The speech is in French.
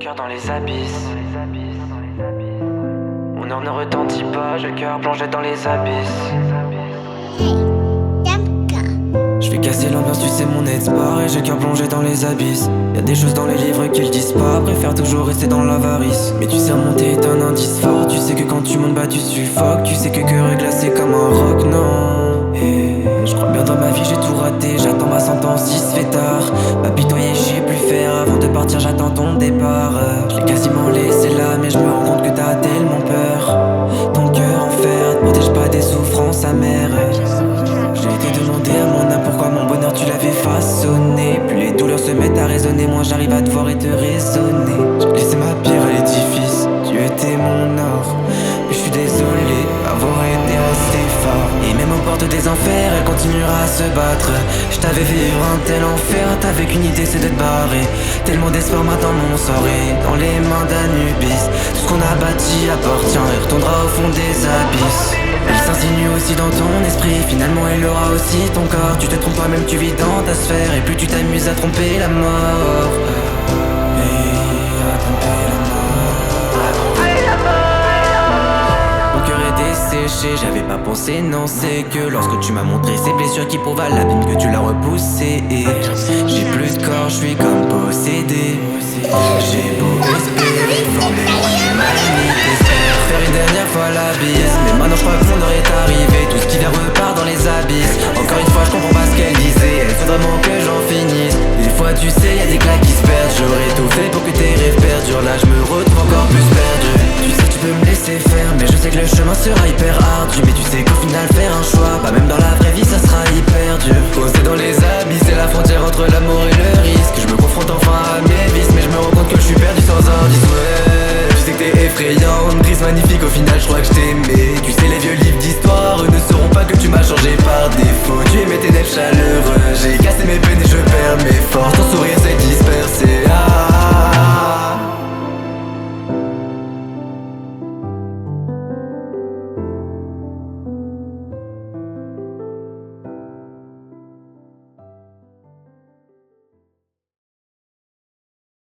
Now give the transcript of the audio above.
cœur dans les abysses. Mon heure ne retentit pas, j'ai le cœur plongé dans les abysses. Je fais casser l'ambiance, tu sais mon ex-bar, et j'ai le cœur plongé dans les abysses. Y'a des choses dans les livres qu'ils disent pas, préfère toujours rester dans l'avarice. Mais tu sais remonter est un indice fort, tu sais que quand tu montes bah tu suffoques. Tu sais que cœur est glacé comme un roc, non. Et je crois bien dans ma vie j'ai tout raté, j'attends ma sentence, il se fait tard. M'apitoyer je sais plus faire, avant de partir j'attends ton départ. Je l'ai quasiment laissé là, mais je me rends compte que t'as tellement peur. Ton cœur en fer, te protège pas des souffrances amères. J'ai été demandé à mon âme pourquoi mon bonheur tu l'avais façonné. Plus les douleurs se mettent à résonner, moi j'arrive à te voir et te raisonner. J'ai laissé ma pierre à l'édifice, tu étais mon or. Mais je suis désolé avoir été resté fort. Et même aux portes des enfers, elle continuera à se battre. Je t'avais vivre un tel enfer, t'avais qu'une idée c'est de te barrer. Tellement d'espoir m'attend mon sort et dans les mains d'Anubis. Tout ce qu'on a bâti appartient et retournera au fond des abysses. Elle s'insinue aussi dans ton esprit, finalement elle aura aussi ton corps. Tu te trompes toi-même, tu vis dans ta sphère, et plus tu t'amuses à tromper la mort. Et à tromper la mort. Mon cœur est desséché, j'avais pas pensé, non c'est que lorsque tu m'as montré ces blessures qui prouvent à la peine que tu l'as repoussé. Et j'ai plus de corps, je suis comme possédé. J'ai beau espérer, former ma limite, espère faire une dernière fois la bise. Mais maintenant je crois que mon heure est arrivée, tout ce qui vient repart dans les abysses. Encore une fois je comprends pas ce qu'elle disait, elle faut vraiment que j'en finisse. Des fois tu sais y'a des claques qui se perdent, j'aurais tout fait pour que tes rêves perdurent. Là je me retrouve encore plus perdu. Tu sais tu peux me laisser faire, mais je sais que le chemin sera hyper ardu. Mais tu sais qu'au final faire un choix, pas même dans la vraie vie ça sera hyper dur. Posé dans les abysses, c'est la frontière entre l'amour et le risque. Je me confronte enfin à mes vices, mais je me rends compte que je suis perdu sans indice. Ouais, tu sais que t'es effrayante, triste, magnifique, au final je crois que je t'aimais. Tu sais les vieux livres d'histoire, eux ne sauront pas que tu m'as changé par défaut. Tu aimais tes nefs chaleureux, j'ai cassé mes peines et je perds mes